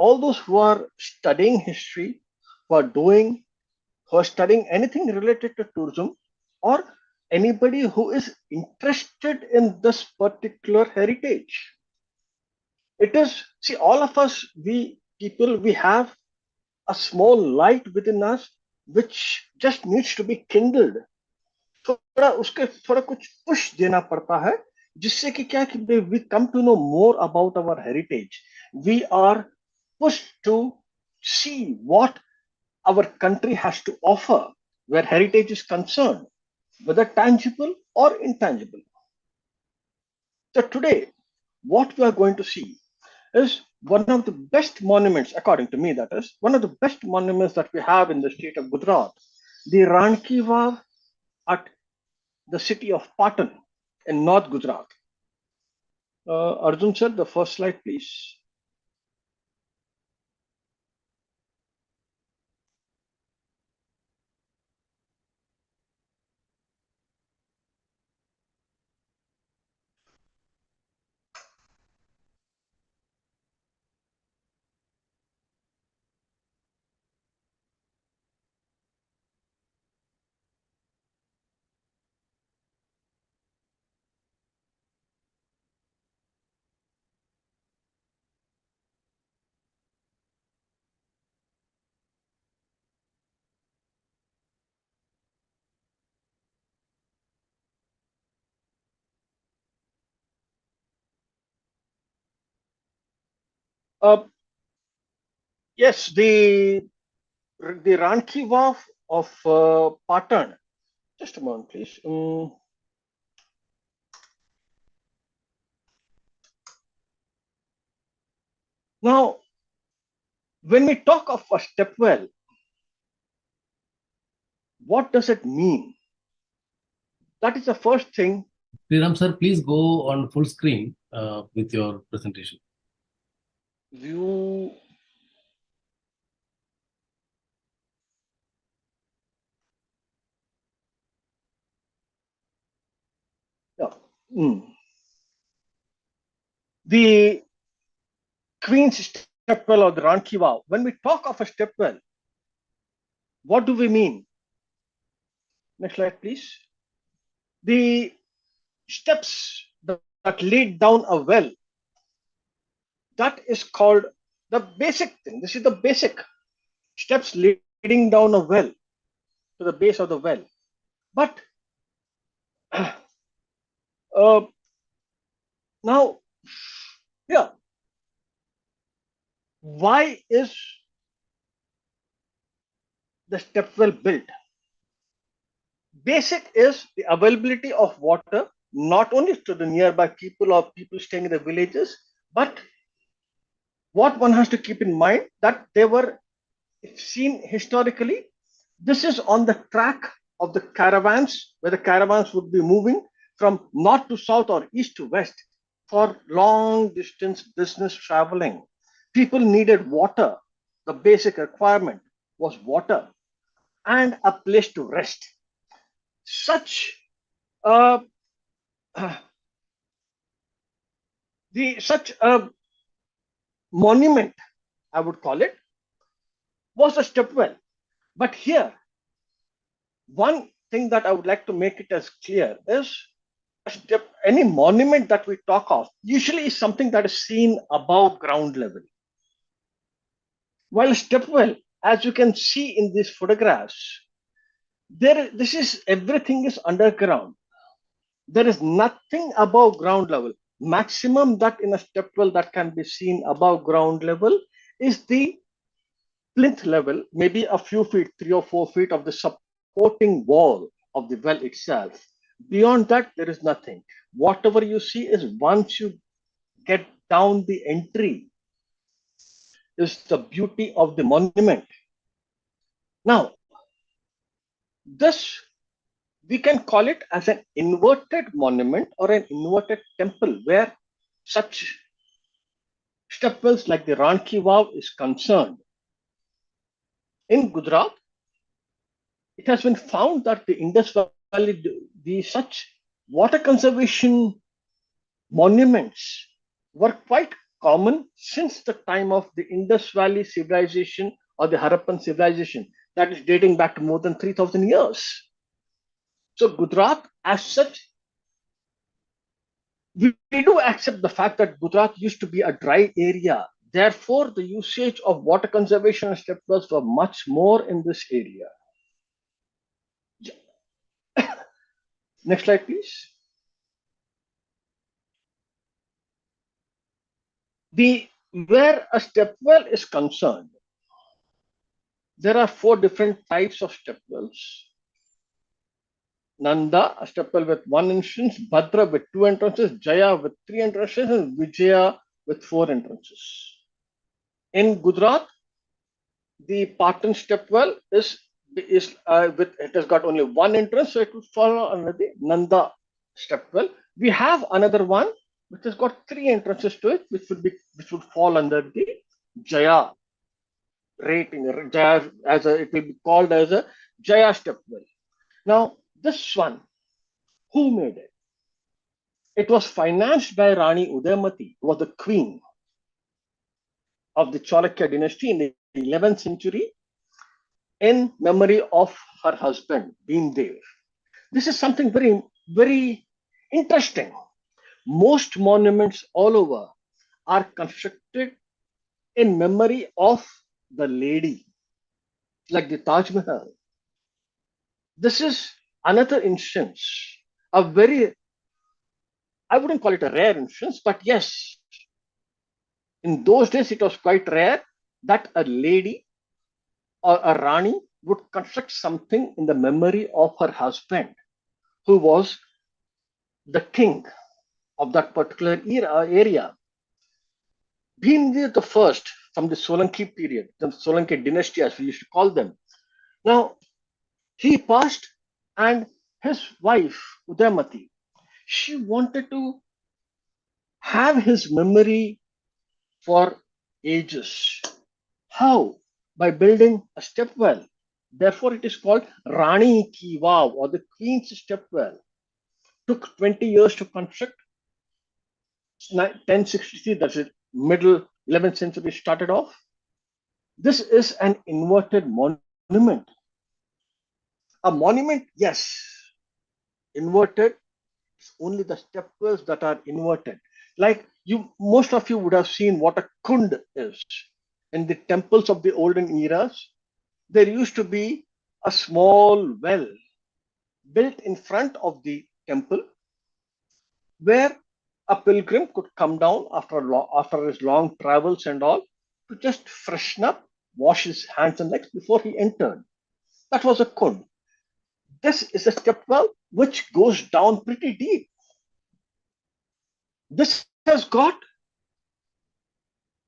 all those who are studying history, who are studying anything related to tourism, or anybody who is interested in this particular heritage. It is, see, all of us, we people, we have a small light within us which just needs to be kindled. थोड़ा उसके थोड़ा कुछ push देना पड़ता है, जिससे कि क्या कि we come to know more about our heritage. We are pushed to see what our country has to offer where heritage is concerned, whether tangible or intangible. So today, what we are going to see is one of the best monuments, according to me, that is one of the best monuments that we have in the state of Gujarat, the Rani Ki Vaav at the city of Patan in North Gujarat. Arjun sir, the first slide, please. Uh, yes, the Rani Ki Vaav of Patan. Just a moment, please. Now, when we talk of a stepwell, what does it mean? That is the first thing. Sriram sir, please go on full screen with your presentation. View. Yeah. The Queen's stepwell or the Rani Ki Vaav. When we talk of a stepwell, what do we mean? Next slide, please. The steps that lead down a well, that is called the basic thing. This is the basic steps leading down a well to the base of the well. But now, here, why is the stepwell built? Basic is the availability of water, not only to the nearby people or people staying in the villages, but what one has to keep in mind that they were seen historically. This is on the track of the caravans, where the caravans would be moving from north to south or east to west for long distance business traveling. People needed water. The basic requirement was water and a place to rest. Such such a monument, I would call it, was a stepwell. But here, one thing that I would like to make it as clear is any monument that we talk of usually is something that is seen above ground level. While a stepwell, as you can see in these photographs, everything is underground. There is nothing above ground level. Maximum that in a stepwell that can be seen above ground level is the plinth level, maybe a few feet, 3 or 4 feet of the supporting wall of the well itself. Beyond that, there is nothing. Whatever you see is once you get down the entry, is the beauty of the monument. Now, this we can call it as an inverted monument or an inverted temple where such stepwells like the Rani Ki Vaav is concerned. In Gujarat, it has been found that the Indus Valley, the such water conservation monuments were quite common since the time of the Indus Valley civilization or the Harappan civilization that is dating back to more than 3,000 years. So Gujarat, as such, we do accept the fact that Gujarat used to be a dry area. Therefore, the usage of water conservation and step wells were much more in this area. Next slide, please. Where a step well is concerned, there are four different types of step wells. Nanda, a step well with one entrance, Bhadra with two entrances, Jaya with three entrances, and Vijaya with four entrances. In Gujarat, the Patan step well is with it has got only one entrance, so it would fall under the Nanda step well. We have another one which has got three entrances to it, which would fall under the Jaya rating. Jaya as a it will be called as a Jaya step well. Now this one, who made it? It was financed by Rani Udayamati, who was the queen of the Chalukya dynasty in the 11th century, in memory of her husband, Bhimdev. This is something very, very interesting. Most monuments all over are constructed in memory of the lady, like the Taj Mahal. This is another instance, a very, I wouldn't call it a rare instance, but yes, in those days it was quite rare that a lady or a Rani would construct something in the memory of her husband, who was the king of that particular area. Bhimdev the first from the Solanki period, the Solanki dynasty as we used to call them. Now, he passed and his wife, Udayamati, she wanted to have his memory for ages. How? By building a step well. Therefore, it is called Rani Ki Vaav or the Queen's step well. Took 20 years to construct. 1063, that's it, middle 11th century started off. This is an inverted monument. A monument, yes, inverted. It's only the step wells that are inverted. Like most of you would have seen what a kund is. In the temples of the olden eras, there used to be a small well built in front of the temple where a pilgrim could come down after his long travels and all to just freshen up, wash his hands and legs before he entered. That was a kund. This is a step well which goes down pretty deep. This has got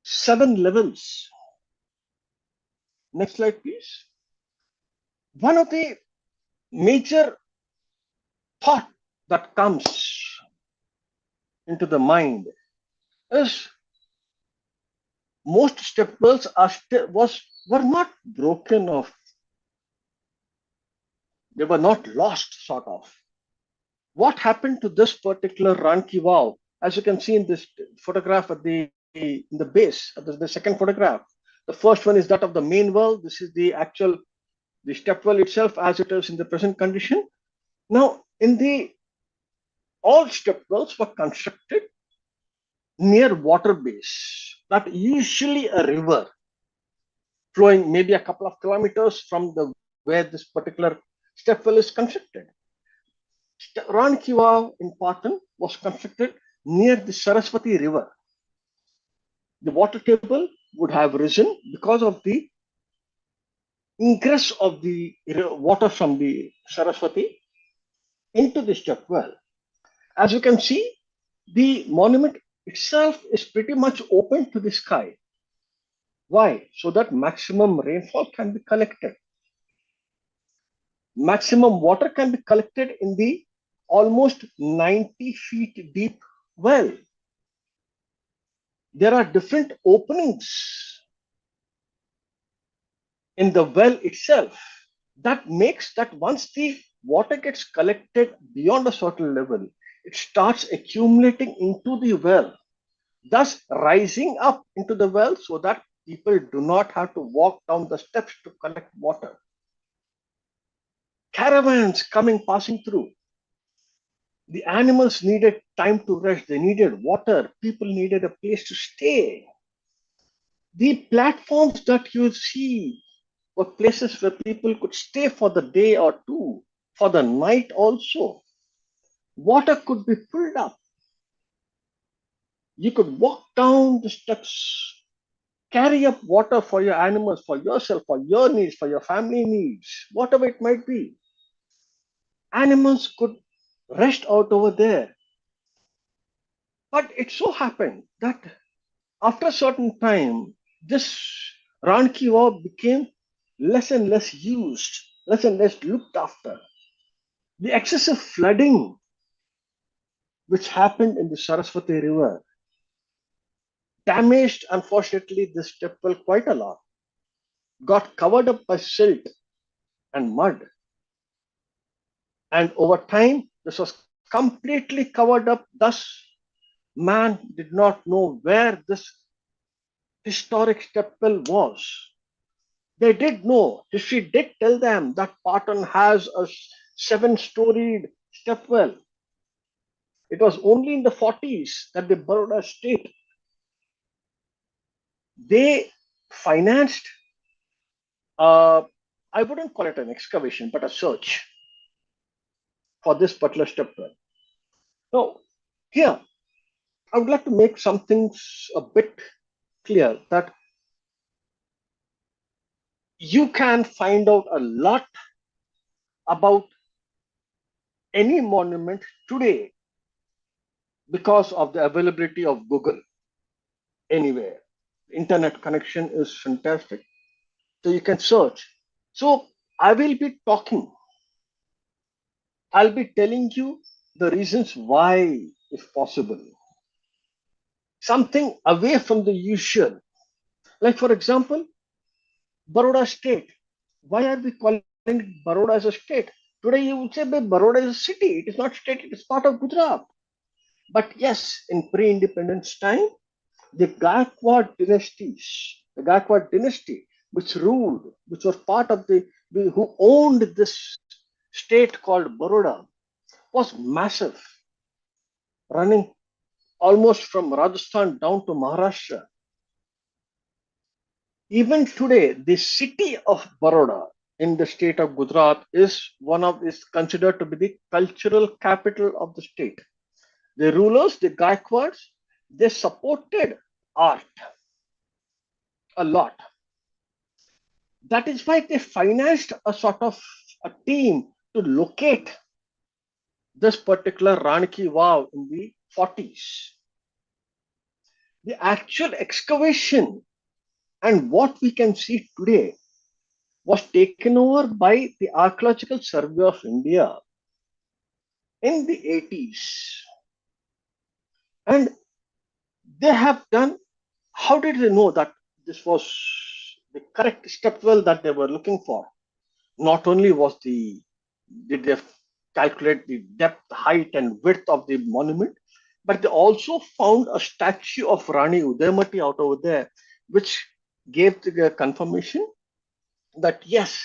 7 levels. Next slide, please. One of the major thought that comes into the mind is most step wells were not broken off. They were not lost, sort of. What happened to this particular Rani Ki Vaav? As you can see in this photograph at in the base, the second photograph. The first one is that of the main well. This is the step well itself as it is in the present condition. Now, all step wells were constructed near water base, that usually a river flowing maybe a couple of kilometers from where this particular step well is constructed. Rani Ki Vaav in Patan was constructed near the Saraswati River. The water table would have risen because of the ingress of the water from the Saraswati into the step well. As you can see, the monument itself is pretty much open to the sky. Why? So that maximum rainfall can be collected. Maximum water can be collected in the almost 90 feet deep well. There are different openings in the well itself that makes that once the water gets collected beyond a certain level, it starts accumulating into the well. thus rising up into the well so that people do not have to walk down the steps to collect water. Caravans coming passing through. The animals needed time to rest, they needed water, people needed a place to stay. The platforms that you see were places where people could stay for the day or two, for the night also. Water could be pulled up. You could walk down the steps, carry up water for your animals, for yourself, for your needs, for your family needs, whatever it might be. Animals could rest out over there. But it so happened that after a certain time, this Rani Ki Vaav became less and less used, less and less looked after. The excessive flooding which happened in the Saraswati River damaged, unfortunately, this stepwell quite a lot, got covered up by silt and mud. And over time, this was completely covered up. Thus, man did not know where this historic stepwell was. They did know, history did tell them that Patan has a seven-storied stepwell. It was only in the 40s that the Baroda state, they financed, uh, I wouldn't call it an excavation, but a search for this particular stepwell. Now, here, I would like to make something a bit clear that you can find out a lot about any monument today because of the availability of Google anywhere. Internet connection is fantastic. So you can search. So I will be talking. I'll be telling you the reasons why, if possible. Something away from the usual. Like, for example, Baroda state. Why are we calling it Baroda as a state? Today you would say Baroda is a city. It is not state. It is part of Gujarat. But yes, in pre-independence time, the Gaikwad dynasty, which ruled, which was part of who owned this state called Baroda, was massive, running almost from Rajasthan down to Maharashtra. Even today, the city of Baroda in the state of Gujarat is considered to be the cultural capital of the state. The rulers, the Gaikwads, they supported art a lot. That is why they financed a sort of a team to locate this particular Rani Ki Vaav in the 40s. The actual excavation and what we can see today was taken over by the Archaeological Survey of India in the 80s. And they have done, how did they know that this was the correct stepwell that they were looking for? Not only did they calculate the depth, height, and width of the monument, but they also found a statue of Rani Udayamati out over there, which gave the confirmation that yes,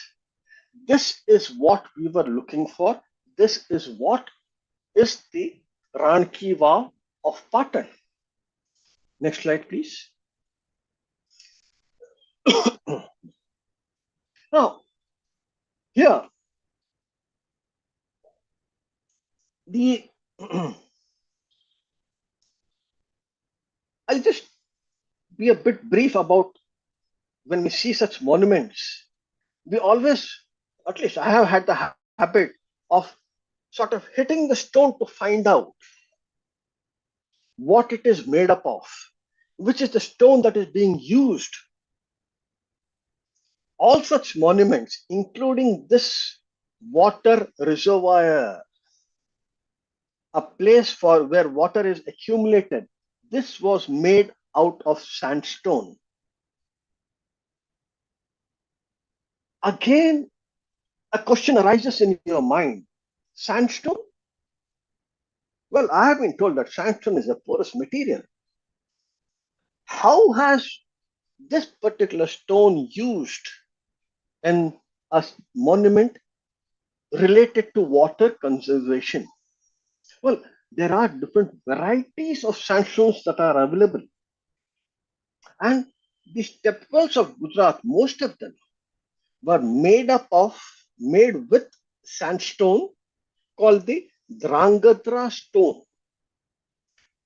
this is what we were looking for. This is what is the Rani Ki Vaav of Patan. Next slide, please. Now, here, the I'll just be a bit brief about when we see such monuments. We always, at least I have had the habit of sort of hitting the stone to find out what it is made up of, which is the stone that is being used. All such monuments, including this water reservoir, a place for where water is accumulated, this was made out of sandstone. Again, a question arises in your mind. Sandstone? Well, I have been told that sandstone is a porous material. how has this particular stone used in a monument related to water conservation? Well, there are different varieties of sandstones that are available, and the stepwells of Gujarat, most of them were made with sandstone called the Drangadra stone.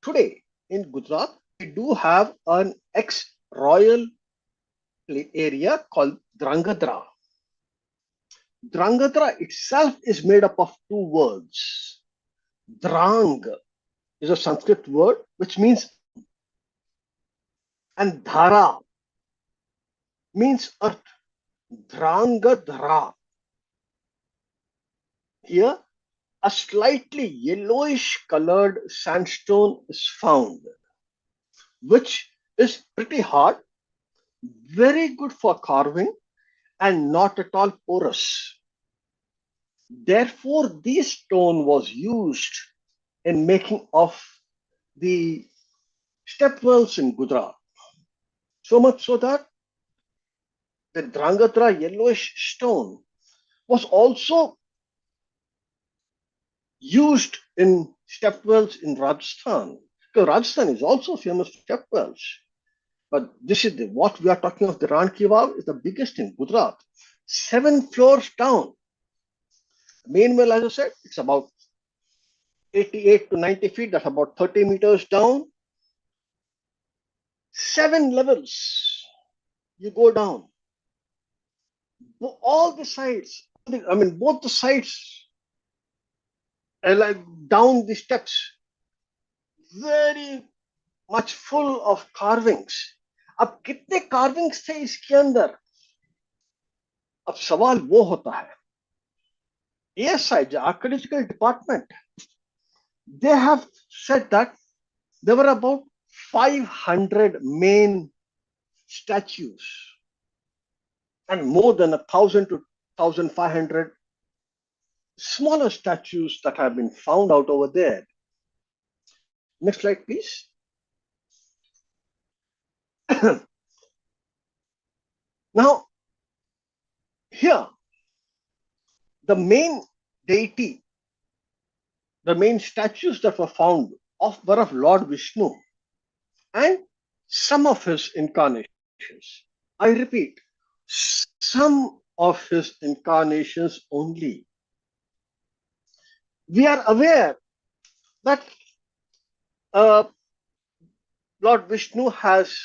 Today in Gujarat, we do have an ex-royal area called Drangadra. Drangadra itself is made up of two words. Drang is a Sanskrit word which means and dhara means earth. Drangadhara. Here, a slightly yellowish colored sandstone is found, which is pretty hard, very good for carving, and not at all porous. Therefore, this stone was used in making of the stepwells in Gujarat. So much so that the Drangadra yellowish stone was also used in stepwells in Rajasthan. Because Rajasthan is also famous for stepwells. But this is what we are talking of. The Rani Ki Vaav is the biggest in Gujarat. 7 floors down. The main well, as I said, it's about 88 to 90 feet. That's about 30 meters down. 7 levels. You go down. All the sides, I mean, both the sides, like down the steps, very much full of carvings. अब कितने carvings थे इसके अंदर? अब सवाल वो होता है. ASI, the archaeological department, they have said that there were about 500 main statues and more than 1,000 to 1,500 smaller statues that have been found out over there. Next slide, please. Now, here, the main deity, the main statues that were found were of Lord Vishnu and some of his incarnations. I repeat, some of his incarnations only. We are aware that Lord Vishnu has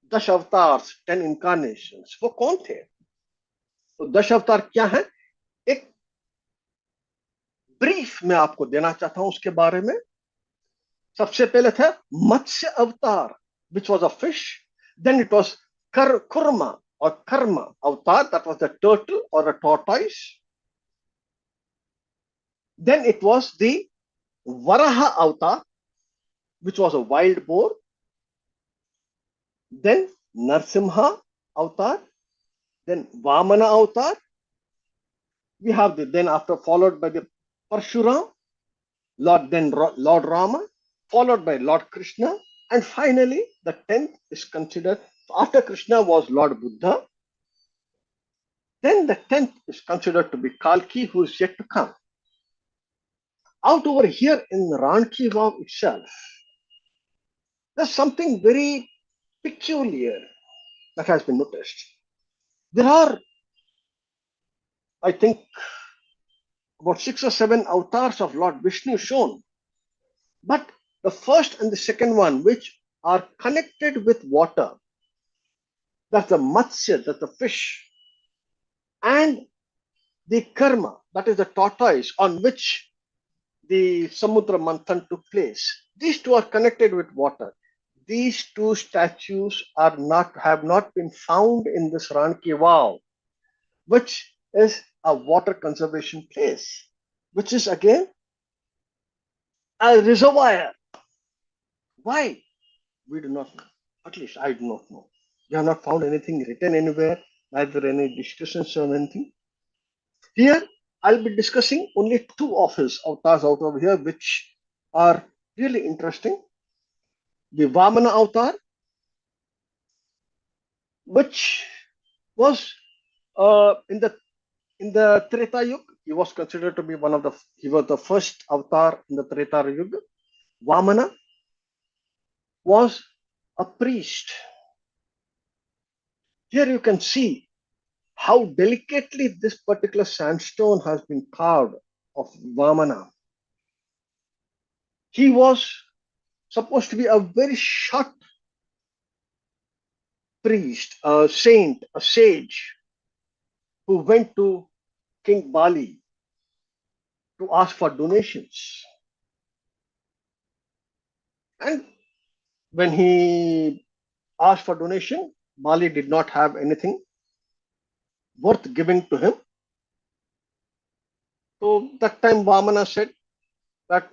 10 avatars, 10 incarnations. वो कौन थे? तो 10 अवतार क्या है? एक brief मैं आपको देना चाहता हूं उसके बारे में. सबसे पहले था मत्स्य अवतार, which was a fish. Then it was kurma or karma avatar, that was the turtle or a tortoise. Then it was the Varaha avatar, which was a wild boar. Then Narsimha avatar. Then Vamana avatar. We have then after followed by the Parshuram, Lord Rama, followed by Lord Krishna, and finally the 10th is considered, after Krishna was Lord Buddha. Then the 10th is considered to be Kalki, who is yet to come. Out over here in Rani Ki Vaav itself, there's something very peculiar that has been noticed. There are, I think, about 6 or 7 avatars of Lord Vishnu shown. But the first and the second one, which are connected with water, that's the Matsya, that's the fish, and the Karma, that is the tortoise on which the Samudra Manthan took place. These two are connected with water. These two statues have not been found in this Rani Ki Vaav, which is a water conservation place, which is again a reservoir. Why? We do not know. At least I do not know. We have not found anything written anywhere, neither any discussions or anything. Here, I'll be discussing only 2 of his avatars out of here, which are really interesting. The Vamana avatar, which was in the Treta Yuga. He was considered to be he was the first avatar in the Treta Yuga. Vamana was a priest. Here you can see how delicately this particular sandstone has been carved of Vamana. He was supposed to be a very short priest, a saint, a sage who went to King Bali to ask for donations. And when he asked for donation, Bali did not have anything worth giving to him. So that time Vamana said that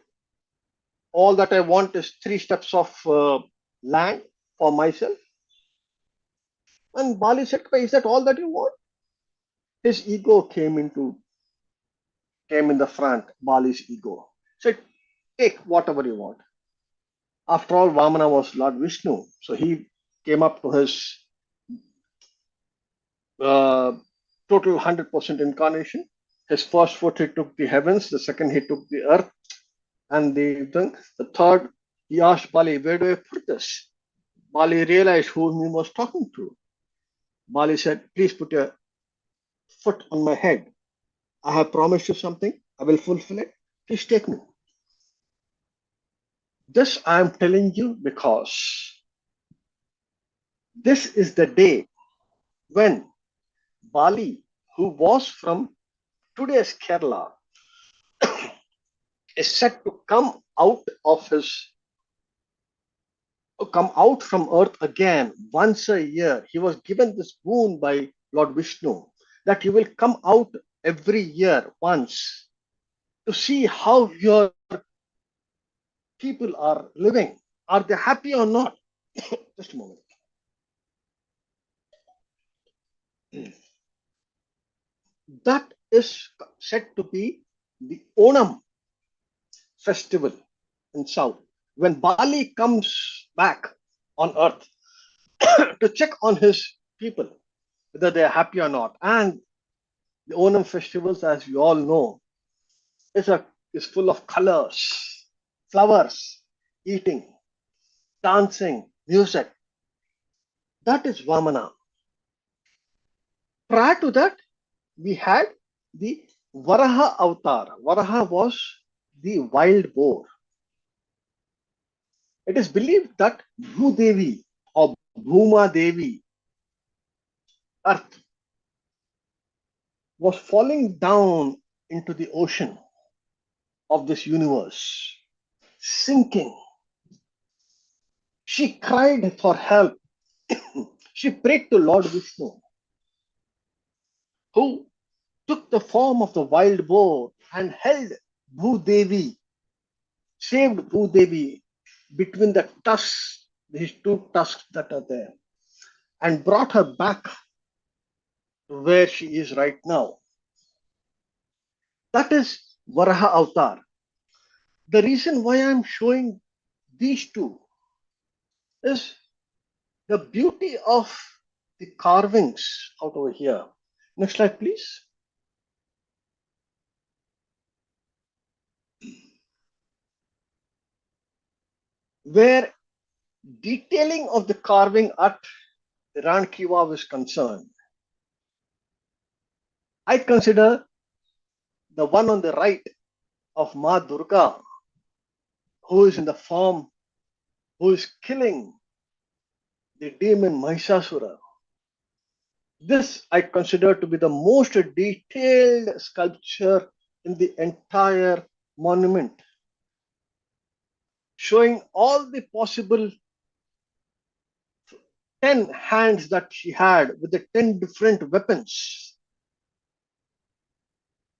all that I want is 3 steps of land for myself. And Bali said, is that all that you want? His ego came in the front, Bali's ego. Said, take whatever you want. After all, Vamana was Lord Vishnu. So he came up to his uh, total 100% incarnation. His first foot he took the heavens, the second he took the earth, and the third he asked Bali, where do I put this? Bali realized whom he was talking to. Bali said, please put your foot on my head. I have promised you something. I will fulfill it. Please take me. This I am telling you because this is the day when Bali, who was from today's Kerala, is said to come out from earth again once a year. He was given this boon by Lord Vishnu that he will come out every year once to see how your people are living. Are they happy or not? Just a moment. That is said to be the Onam festival in South. When Bali comes back on earth to check on his people, whether they are happy or not. And the Onam festivals, as we all know, is full of colors, flowers, eating, dancing, music. That is Vamana. Prior to that, we had the Varaha avatar. Varaha was the wild boar. It is believed that Bhudevi or Bhuma Devi, Earth, was falling down into the ocean of this universe, sinking. She cried for help. She prayed to Lord Vishnu, who took the form of the wild boar and held Bhudevi, saved Bhudevi between the tusks, these two tusks that are there, and brought her back to where she is right now. That is Varaha Avatar. The reason why I'm showing these two is the beauty of the carvings out over here. Next slide, please. Where detailing of the carving at the Rani Ki Vaav is concerned, I consider the one on the right of Ma Durga, who is in the form, who is killing the demon Mahishasura. This I consider to be the most detailed sculpture in the entire monument, showing all the possible 10 hands that she had with the 10 different weapons.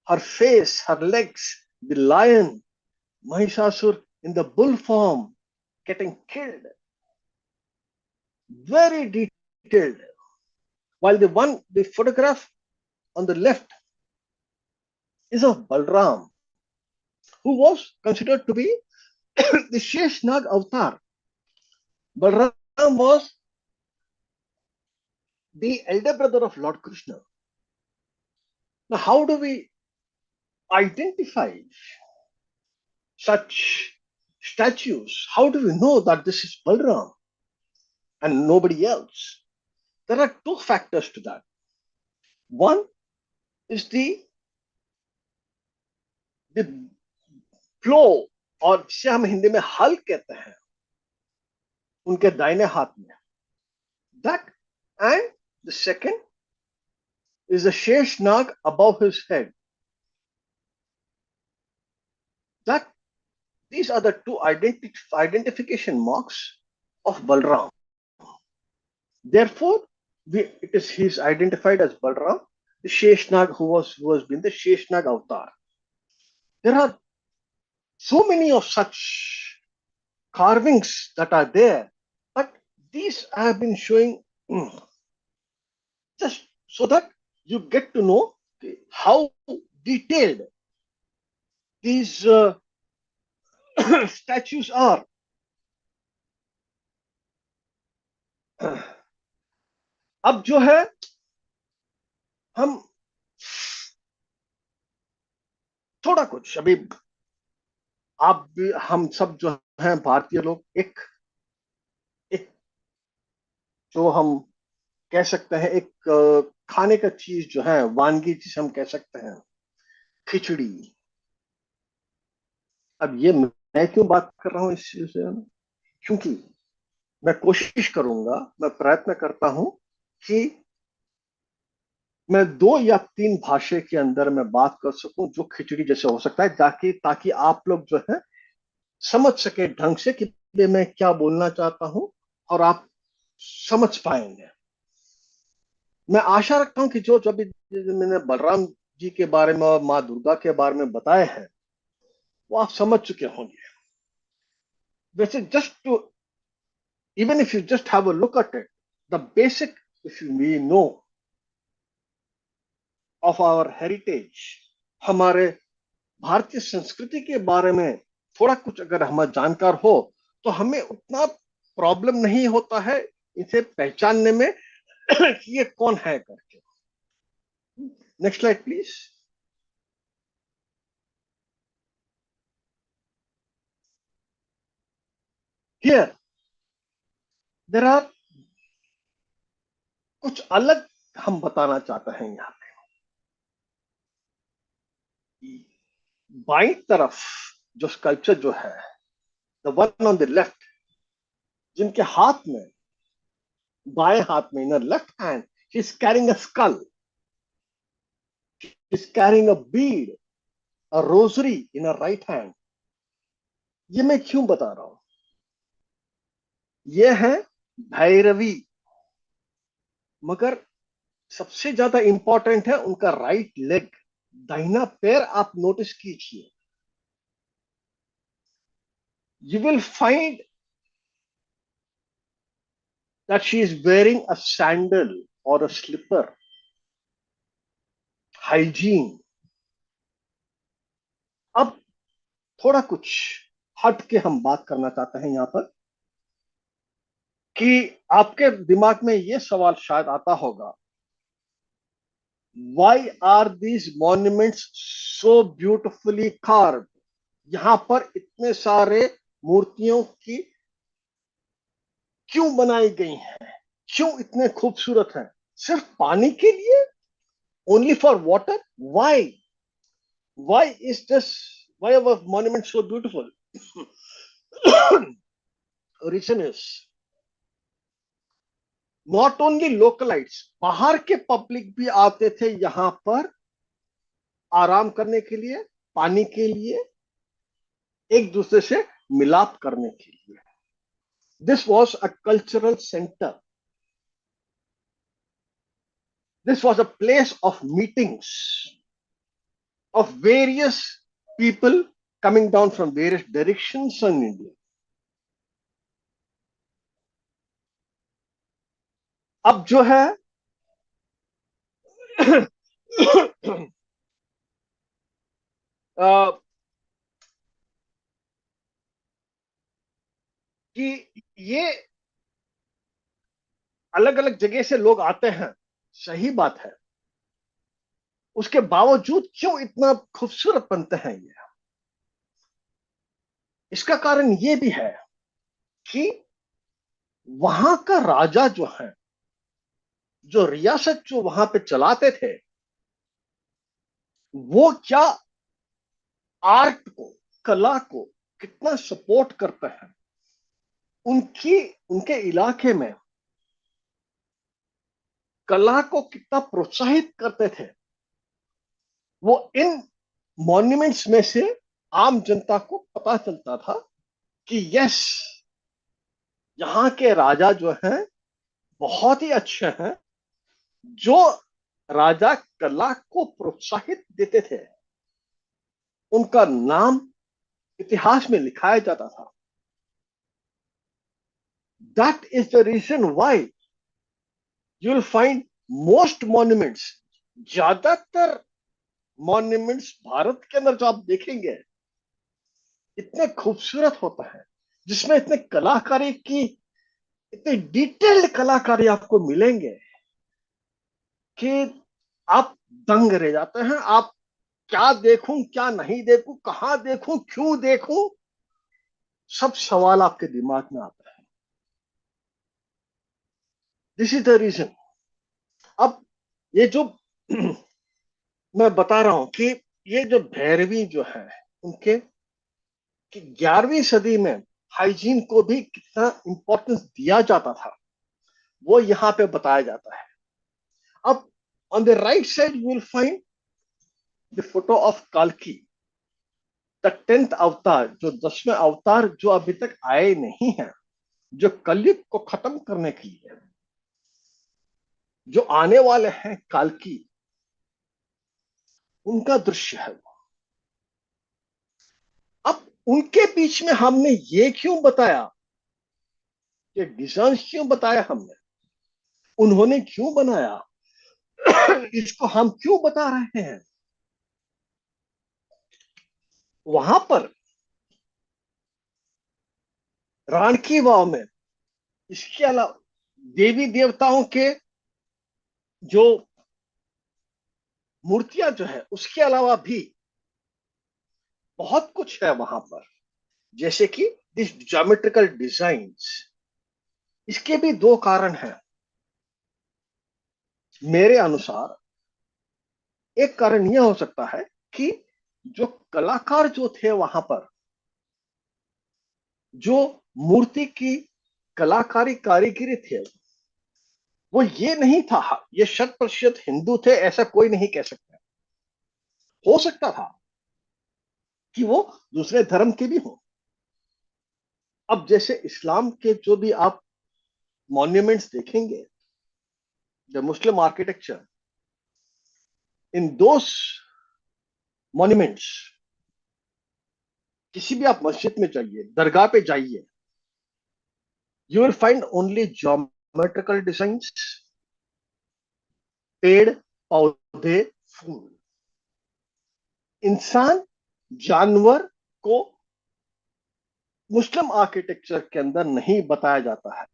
Her face, her legs, the lion, Mahishasur in the bull form getting killed. Very detailed. While the photograph on the left is of Balram, who was considered to be the Sheshnag avatar. Balram was the elder brother of Lord Krishna. Now, how do we identify such statues? How do we know that this is Balram and nobody else? There are two factors to that. One is the flow, और जिसे हम हिंदी में हल कहते हैं, उनके दाहिने हाथ में, that, and the second is the शेष नाग above his head. That these are the two identification marks of Balram. Therefore, he is identified as Balram, the Sheshnag who has been the Sheshnag avatar. There are so many of such carvings that are there, but these I have been showing just so that you get to know how detailed these statues are. अब जो है हम थोड़ा कुछ अभी, आप भी हम सब जो हैं भारतीय लोग, एक एक जो हम कह सकते हैं एक खाने का चीज जो है, वानगी जिसे हम कह सकते हैं, खिचड़ी. अब ये मैं क्यों बात कर रहा हूं इस चीज से, क्योंकि मैं कोशिश करूंगा, मैं प्रयत्न करता हूं कि मैं 2 या 3 भाषा के अंदर मैं बात कर सकूं जो खिचड़ी जैसे हो सकता है, ताकि ताकि आप लोग जो है समझ सके ढंग से कि मैं क्या बोलना चाहता हूं, और आप समझ पाएंगे. मैं आशा रखता हूं कि जो जब मैंने बलराम जी के बारे में और माँ दुर्गा के बारे में बताए हैं, वो आप समझ चुके होंगे. वैसे just to, even if you just have a look at it, the basic, if we know of our heritage, हमारे भारतीय संस्कृति के बारे में थोड़ा कुछ अगर हमें जानकार हो, तो हमें उतना प्रॉब्लम नहीं होता है इसे पहचानने में कि ये कौन है करके. Next slide please. Here there are कुछ अलग हम बताना चाहते हैं. यहाँ पे बाई तरफ जो स्कल्पचर जो है, the one on the left, जिनके हाथ में, बाएं हाथ में, in left hand he is carrying a skull, is carrying a bead, a rosary in her right hand. ये मैं क्यों बता रहा हूं? ये है भैरवी, मगर सबसे ज्यादा इंपॉर्टेंट है उनका राइट लेग, दाहिना पैर. आप नोटिस कीजिए, you will find that she is wearing a sandal or a slipper. Hygiene. अब थोड़ा कुछ हट के हम बात करना चाहते हैं यहां पर, कि आपके दिमाग में यह सवाल शायद आता होगा, why are these monuments so beautifully carved? यहां पर इतने सारे मूर्तियों की क्यों बनाई गई हैं, क्यों इतने खूबसूरत हैं? सिर्फ पानी के लिए? Only for water? Why is this, why our monument so beautiful? Reason is not only localites, बाहर के पब्लिक भी आते थे यहां पर आराम करने के लिए, पानी के लिए, एक दूसरे से मिलाप करने के लिए. This was a cultural centre. This was a place of meetings of various people coming down from various directions in India. अब जो है कि ये अलग अलग जगह से लोग आते हैं, सही बात है, उसके बावजूद क्यों इतना खूबसूरत बनते हैं ये? इसका कारण ये भी है कि वहां का राजा जो है, जो रियासत जो वहां पे चलाते थे, वो क्या आर्ट को, कला को कितना सपोर्ट करते हैं। उनकी उनके इलाके में कला को कितना प्रोत्साहित करते थे, वो इन मॉन्यूमेंट्स में से आम जनता को पता चलता था कि यस, यहाँ के राजा जो हैं बहुत ही अच्छे हैं। जो राजा कला को प्रोत्साहित देते थे, उनका नाम इतिहास में लिखाया जाता था। That is the reason why you will find most monuments, ज्यादातर मॉन्यूमेंट्स भारत के अंदर जो आप देखेंगे इतने खूबसूरत होता है, जिसमें इतने कलाकारी की, इतनी डिटेल्ड कलाकारी आपको मिलेंगे कि आप दंग रह जाते हैं। आप क्या देखूं, क्या नहीं देखूं, कहां देखूं, क्यों देखूं, सब सवाल आपके दिमाग में आता है। This is the reason. अब ये जो मैं बता रहा हूं कि ये जो भैरवी जो है, उनके कि 11वीं सदी में हाइजीन को भी कितना इंपॉर्टेंस दिया जाता था, वो यहां पे बताया जाता है। अब on the right side you will find the photo of काल्की, द 10th अवतार, जो 10वें अवतार जो अभी तक आए नहीं हैं, जो कलयुग को खत्म करने के लिए जो आने वाले हैं, काल्की, उनका दृश्य है। अब उनके बीच में हमने ये क्यों बताया, ये डिजाइन क्यों बताया हमने, उन्होंने क्यों बनाया, इसको हम क्यों बता रहे हैं? वहां पर रानी की वाव में इसके अलावा देवी देवताओं के जो मूर्तियां जो है, उसके अलावा भी बहुत कुछ है वहां पर, जैसे कि दिस ज्योमेट्रिकल डिजाइन्स। इसके भी दो कारण हैं मेरे अनुसार। एक कारण यह हो सकता है कि जो कलाकार जो थे वहां पर, जो मूर्ति की कलाकारी कारीगरी थे, वो ये नहीं था, ये 100% हिंदू थे ऐसा कोई नहीं कह सकता। हो सकता था कि वो दूसरे धर्म के भी हों। अब जैसे इस्लाम के जो भी आप मॉन्यूमेंट्स देखेंगे, the Muslim architecture, in those monuments, किसी भी आप मस्जिद में जाइए, दरगाह पे जाइए, you will find only geometrical designs, पेड़, पौधे, फूल। इंसान, जानवर को मुस्लिम आर्किटेक्चर के अंदर नहीं बताया जाता है।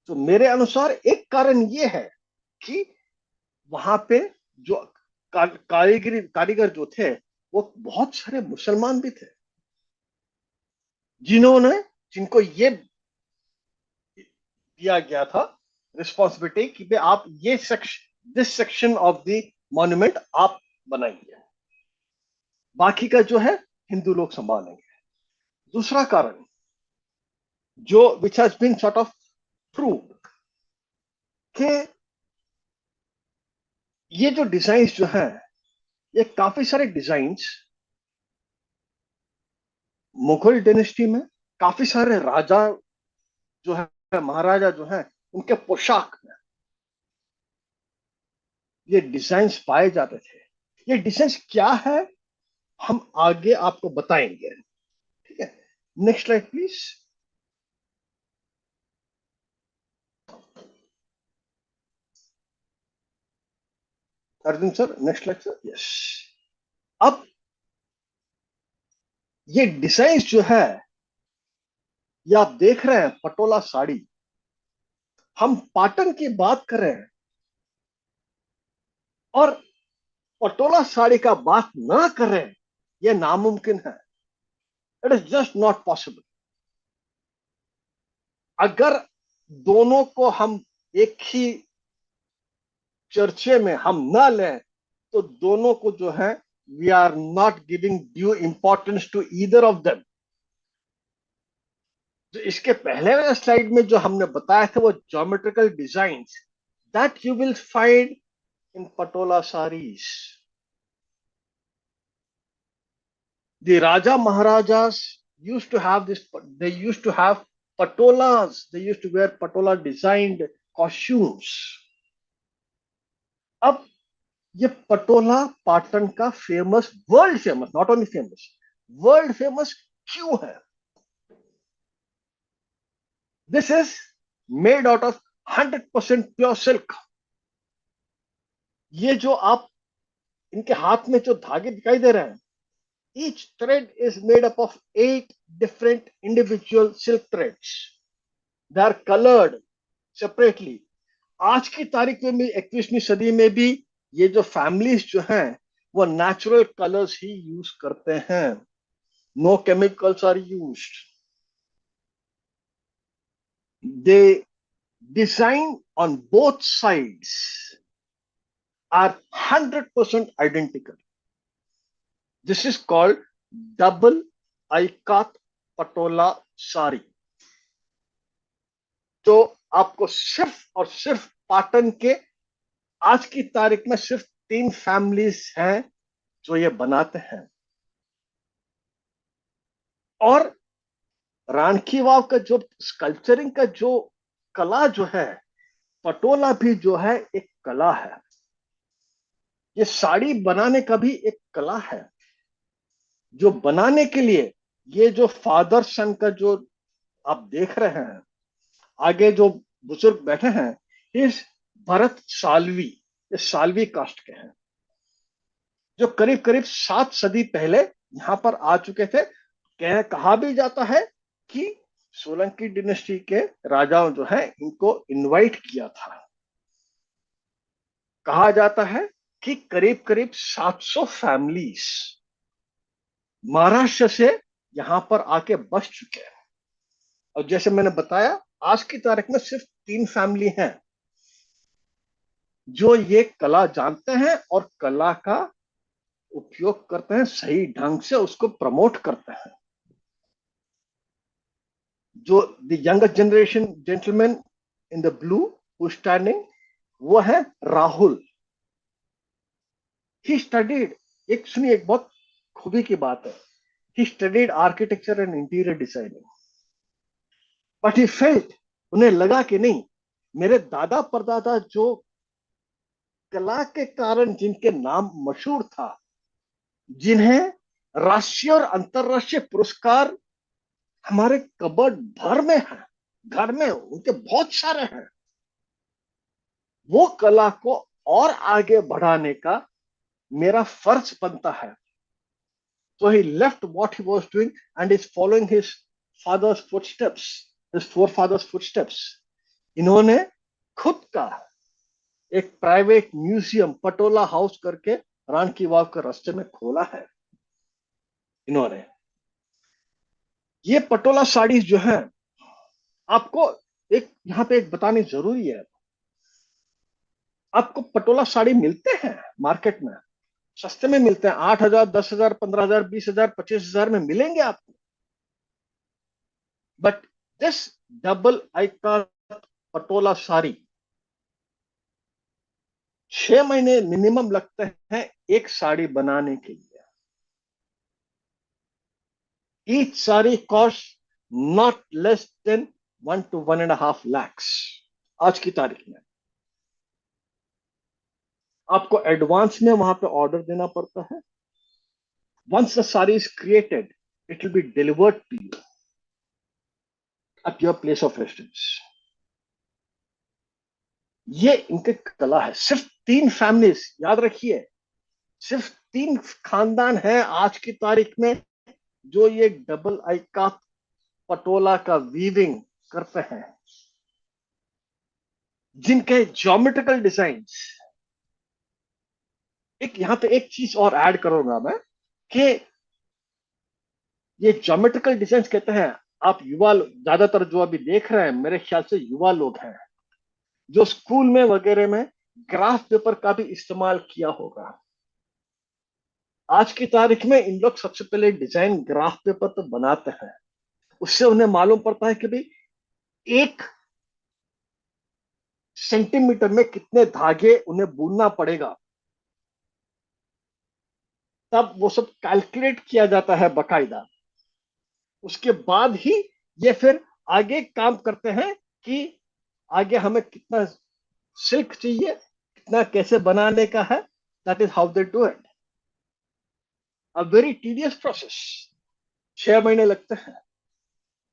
तो मेरे अनुसार एक कारण यह है कि वहां पे जो कारीगर जो थे, वो बहुत सारे मुसलमान भी थे, जिन्होंने जिनको ये दिया गया था रिस्पॉन्सिबिलिटी कि भाई आप ये section, this section of the monument आप बनाइए, बाकी का जो है हिंदू लोग संभालेंगे। दूसरा कारण जो which has been sort of prove, कि ये जो डिजाइन्स जो हैं, ये काफी सारे डिजाइन्स मुगल डायनेस्टी में, काफी सारे राजा जो है, महाराजा जो है, उनके पोशाक में ये डिजाइन्स पाए जाते थे। ये डिजाइन्स क्या है, हम आगे आपको बताएंगे। ठीक है, next slide please. Arjun sir, next slide sir, yes. अब ये डिजाइन्स जो है, ये आप देख रहे हैं, पटोला साड़ी, हम पाटन की बात करें और पटोला साड़ी का बात ना करें, यह नामुमकिन है। It is just not possible. अगर दोनों को हम एक ही चर्चे में हम ना लें, तो दोनों को जो है, we are not giving due importance to either of them. जो इसके पहले वाले स्लाइड में जो हमने बताया था, वो geometrical design that you will find in Patola saris. The Raja Maharajas used to have this, they used to have patolas, they used to wear patola designed costumes. अब ये पटोला पाटन का famous, world famous, not only famous, world famous क्यों है? This is made out of 100% pure silk. ये जो आप इनके हाथ में जो धागे दिखाई दे रहे हैं, each thread is made up of 8 different individual silk threads. They are colored separately. आज की तारीख में भी, 21वीं सदी में भी, ये जो फैमिलीज जो हैं, वो नेचुरल कलर्स ही यूज करते हैं। No chemicals are used. They design on both sides are 100% identical. This is called double ikat patola sari. तो आपको सिर्फ और सिर्फ पाटन के आज की तारीख में सिर्फ 3 फैमिलीज हैं जो ये बनाते हैं। और रानी की वाव का जो स्कल्पचरिंग का जो कला जो है, पटोला भी जो है एक कला है। ये साड़ी बनाने का भी एक कला है, जो बनाने के लिए ये जो फादर सन का जो आप देख रहे हैं, आगे जो बुजुर्ग बैठे हैं, इस भरत सालवी, ये सालवी कास्ट के हैं, जो करीब करीब 7 सदी पहले यहां पर आ चुके थे। कहा भी जाता है कि सोलंकी डिनेस्टी के राजाओं जो है इनको इनवाइट किया था। कहा जाता है कि करीब करीब 700 फैमिलीज महाराष्ट्र से यहां पर आके बस चुके हैं। और जैसे मैंने बताया, आज की तारीख में सिर्फ 3 फैमिली हैं जो ये कला जानते हैं और कला का उपयोग करते हैं, सही ढंग से उसको प्रमोट करते हैं। जो the younger generation gentleman in the blue who standing, वो है राहुल। ही स्टडीड, एक सुनिए, एक बहुत खूबी की बात है, he studied architecture and interior designing, but he felt. उन्हें लगा कि नहीं, मेरे दादा परदादा जो कला के कारण जिनके नाम मशहूर था, जिन्हें राष्ट्रीय और अंतरराष्ट्रीय पुरस्कार हमारे कबर्ड भर में है, घर में उनके बहुत सारे हैं, वो कला को और आगे बढ़ाने का मेरा फर्ज बनता है। So he left what he was doing and is following his father's footsteps, his forefathers footsteps. इन्होंने खुद का एक प्राइवेट म्यूजियम पटोला हाउस करके रानी की वाव के रास्ते में खोला है इन्होंने। ये पटोला साड़ीज जो है, आपको एक यहां पे एक बतानी जरूरी है, आपको पटोला साड़ी मिलते हैं मार्केट में, सस्ते में मिलते हैं, 8,000, 10,000, 15,000, 20,000, 25,000 में मिलेंगे आपको। But this double icon Patola sari 6 महीने मिनिमम लगते हैं एक साड़ी बनाने के लिए। Each sari cost not less than 1 to 1.5 lakhs आज की तारीख में। आपको एडवांस में वहां पे ऑर्डर देना पड़ता है। Once the sari is created, it will be delivered to you at your place of residence. ये इनके कला है। सिर्फ 3 फैमिलीज, याद रखिए, सिर्फ 3 खानदान है आज की तारीख में जो ये डबल आई, का पटोला का वीविंग करते हैं। जिनके ज्योमेट्रिकल डिजाइन्स, एक यहां पे एक चीज और ऐड करूंगा मैं कि ये ज्योमेट्रिकल डिजाइन्स कहते हैं, आप युवा ज्यादातर जो अभी देख रहे हैं मेरे ख्याल से युवा लोग हैं जो स्कूल में वगैरह में ग्राफ पेपर का भी इस्तेमाल किया होगा। आज की तारीख में इन लोग सबसे पहले डिजाइन ग्राफ पेपर तो बनाते हैं, उससे उन्हें मालूम पड़ता है कि भाई एक सेंटीमीटर में कितने धागे उन्हें बुनना पड़ेगा, तब वो सब कैलकुलेट किया जाता है बकायदा। उसके बाद ही ये फिर आगे काम करते हैं कि आगे हमें कितना सिल्क चाहिए, कितना कैसे बनाने का है, that is how they do it. A very tedious process, 6 महीने लगते हैं।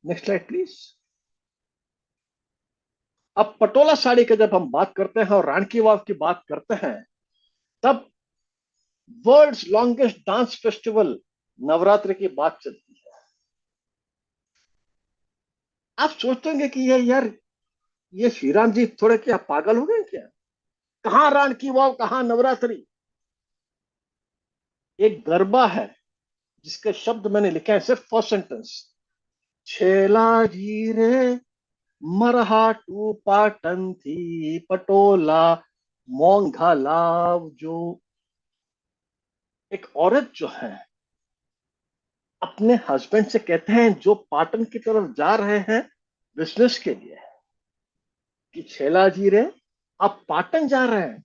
Next slide please. अब पटोला साड़ी की जब हम बात करते हैं और रानी की वाव की बात करते हैं, तब world's longest dance festival Navratri की बात चलती है। आप सोचते होंगे कि ये यार, ये श्रीराम जी थोड़े क्या पागल हो गए क्या? कहाँ रानी की वाव, कहाँ नवरात्रि? एक गरबा है जिसके शब्द मैंने लिखे हैं सिर्फ फर्स्ट सेंटेंस। छेला जी रे मरहा टू पाटन थी पटोला मोंघा लाव जो। एक औरत जो है अपने हस्बैंड से कहते हैं जो पाटन की तरफ जा रहे हैं बिजनेस के लिए, कि छेला जी रे आप पाटन जा रहे हैं,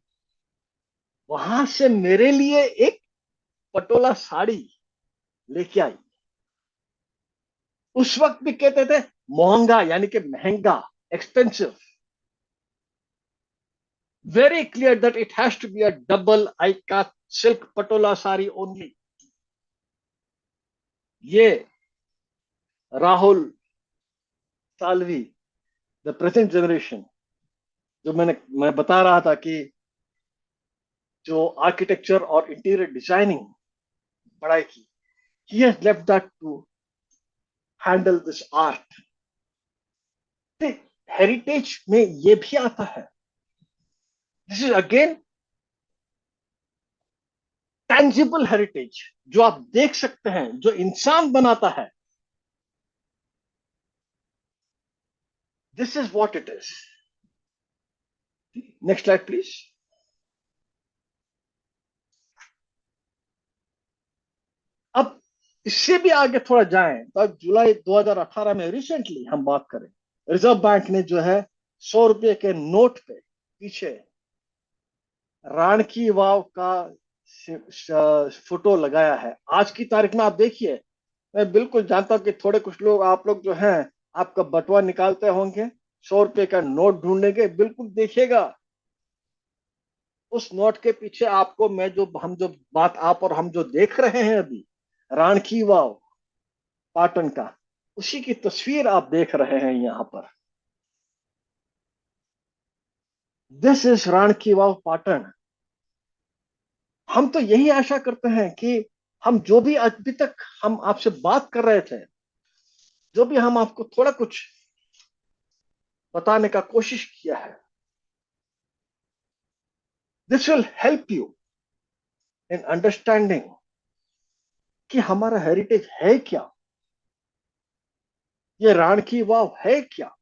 वहां से मेरे लिए एक पटोला साड़ी लेके आई। उस वक्त भी कहते थे महंगा, यानी कि महंगा, expensive. Very clear that it has to be a double ikat silk patola sari only. ये Rahul Salvi, the present generation, जो मैं बता रहा था कि जो आर्किटेक्चर और इंटीरियर डिजाइनिंग पढ़ाई की, he has left that to handle this art। Heritage में ये भी आता है। This is again tangible heritage, जो आप देख सकते हैं, जो इंसान बनाता है। This is what it is. Next slide please. अब इससे भी आगे थोड़ा जाएं तो जुलाई 2018 में रिसेंटली हम बात करें, रिजर्व बैंक ने जो है 100 रुपए के नोट पे पीछे रानी की वाव का फोटो लगाया है। आज की तारीख में आप देखिए, मैं बिल्कुल जानता हूं कि थोड़े कुछ लोग, आप लोग जो हैं, आपका बटुआ निकालते होंगे, 100 रुपए का नोट ढूंढेंगे, बिल्कुल देखिएगा उस नोट के पीछे आपको मैं जो हम जो बात आप और हम जो देख रहे हैं अभी, रानी की वाव पाटन का, उसी की तस्वीर आप देख रहे हैं यहां पर। दिस इज रानी की वाव पाटन। हम तो यही आशा करते हैं कि हम जो भी अभी तक हम आपसे बात कर रहे थे, जो भी हम आपको थोड़ा कुछ बताने का कोशिश किया है, this will help you in understanding कि हमारा हेरिटेज है क्या, ये रानी की वाव है क्या।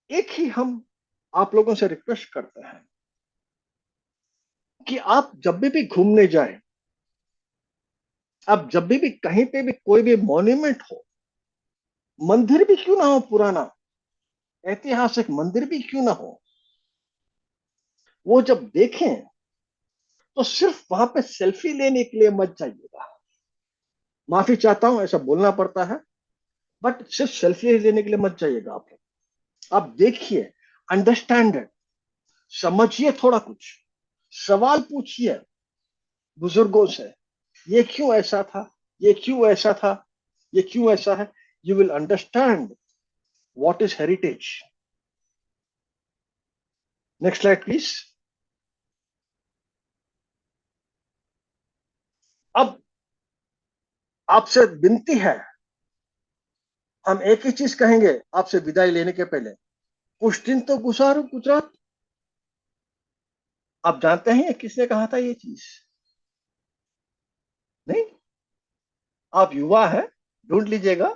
एक ही हम आप लोगों से रिक्वेस्ट करते हैं कि आप जब भी घूमने जाएं, आप जब भी कहीं पे भी कोई भी मॉन्यूमेंट हो, मंदिर भी क्यों ना हो पुराना, ऐतिहासिक मंदिर भी क्यों ना हो, वो जब देखें तो सिर्फ वहां पे सेल्फी लेने के लिए मत जाइएगा। माफी चाहता हूं ऐसा बोलना पड़ता है, बट सिर्फ सेल्फी लेने के लिए मत जाइएगा। आप देखिए, अंडरस्टैंड इट, समझिए, थोड़ा कुछ सवाल पूछिए बुजुर्गों से, ये क्यों ऐसा था, ये क्यों ऐसा था, ये क्यों ऐसा है। You will understand what is heritage. Next slide please. अब आपसे विनती है, हम एक ही चीज कहेंगे आपसे विदाई लेने के पहले, कुछ दिन तो गुजारो गुजरात। आप जानते हैं किसने कहा था ये चीज? नहीं? आप युवा हैं, ढूंढ लीजिएगा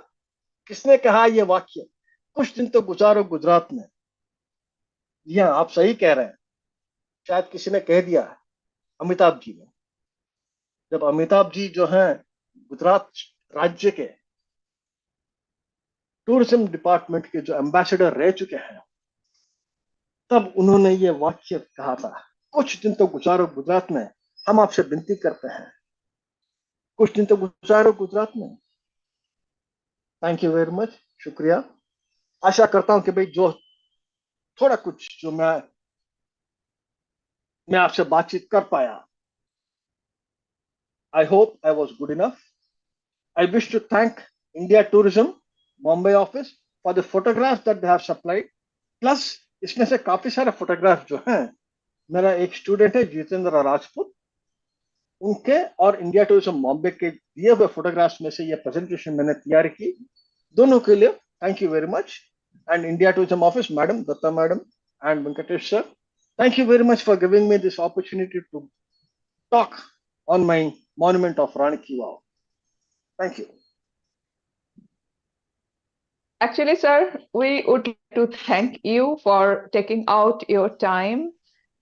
किसने कहा ये वाक्य, कुछ दिन तो गुजारो गुजरात में। जी हाँ, आप सही कह रहे हैं। शायद किसी ने कह दिया है, अमिताभ जी ने। जब अमिताभ जी जो हैं गुजरात राज्य के टूरिज्म डिपार्टमेंट के जो एम्बेसडर रह चुके हैं, तब उन्होंने ये वाक्य कहा था, कुछ दिन तो गुजारो गुजरात में। हम आपसे विनती करते हैं, कुछ दिन तो गुजारो गुजरात में। थैंक यू वेरी मच, शुक्रिया। आशा करता हूं कि भाई जो थोड़ा कुछ जो मैं आपसे बातचीत कर पाया, I hope I was good enough. I wish to thank India Tourism Mumbai office for the photographs that they have supplied. Plus इसमें से काफी सारे फोटोग्राफ जो हैं, मेरा एक स्टूडेंट है जितेंद्र राजपूत, उनके और इंडिया टूरिज्म बॉम्बे के दिए हुए फोटोग्राफ्स में से ये प्रेजेंटेशन मैंने तैयार की। दोनों के लिए thank you very much. And India tourism office madam, Datta madam and Venkatesh sir, thank you very much for giving me this opportunity to talk on my monument of Rani Ki Vaav. Thank you. Actually, sir, we would like to thank you for taking out your time,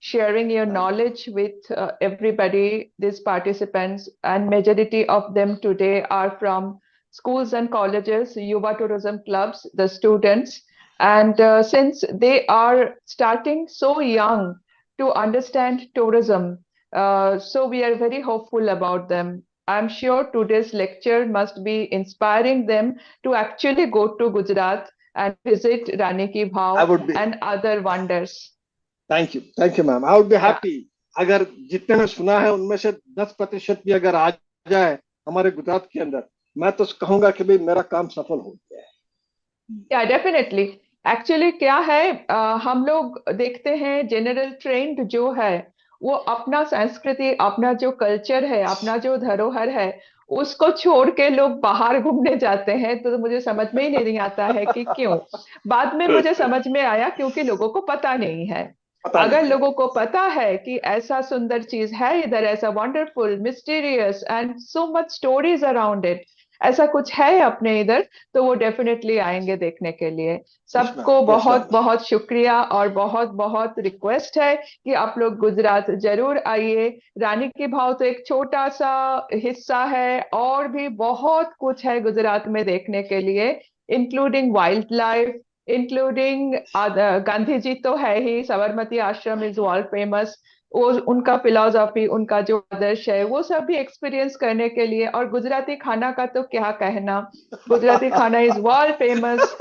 sharing your knowledge with everybody, these participants, and majority of them today are from schools and colleges, Yuva tourism clubs, the students. And since they are starting so young to understand tourism, so we are very hopeful about them. I'm sure today's lecture must be inspiring them to actually go to Gujarat and visit Rani Ki I Vaav would be and other wonders. Thank you ma'am, I would be Yeah, happy अगर जितने ने सुना है उनमें से 10% भी अगर आ जाए हमारे गुजरात के अंदर, मैं तो कहूंगा कि भाई मेरा काम सफल हो गया है। yeah, definitely. एक्चुअली क्या है, हम लोग देखते हैं जनरल ट्रेंड जो है वो अपना संस्कृति, अपना जो कल्चर है, अपना जो धरोहर है, उसको छोड़ के लोग बाहर घूमने जाते हैं। तो मुझे समझ में ही नहीं आता है कि क्यों। बाद में मुझे समझ में आया क्योंकि लोगों को पता नहीं है। पता अगर नहीं है। लोगों को पता है कि ऐसा सुंदर चीज है इधर, ऐसा wonderful, mysterious and so much stories around it, ऐसा कुछ है अपने इधर, तो वो डेफिनेटली आएंगे देखने के लिए। यस मैम, सबको यस बहुत मैम। बहुत शुक्रिया और बहुत बहुत रिक्वेस्ट है कि आप लोग गुजरात जरूर आइए। रानी की भाव तो एक छोटा सा हिस्सा है, और भी बहुत कुछ है गुजरात में देखने के लिए, including wild life, including Gandhi ji तो है ही, साबरमती आश्रम इज वर्ल्ड फेमस, वो उनका फिलॉसफी, उनका जो आदर्श है वो सब भी एक्सपीरियंस करने के लिए। और गुजराती खाना का तो क्या कहना, Gujarati khana is world famous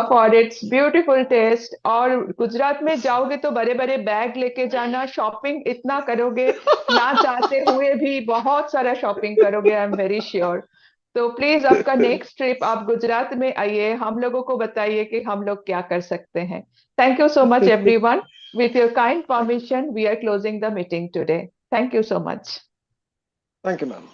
for its beautiful taste. और गुजरात में जाओगे तो बड़े बड़े बैग लेके जाना, शॉपिंग इतना करोगे, ना चाहते हुए भी बहुत सारा शॉपिंग करोगे, आई एम वेरी श्योर। तो प्लीज आपका नेक्स्ट ट्रिप आप गुजरात में आइए, हम लोगों को बताइए कि हम लोग क्या कर सकते हैं। Thank you so much everyone. With your kind permission, we are closing the meeting today. Thank you so much. Thank you ma'am.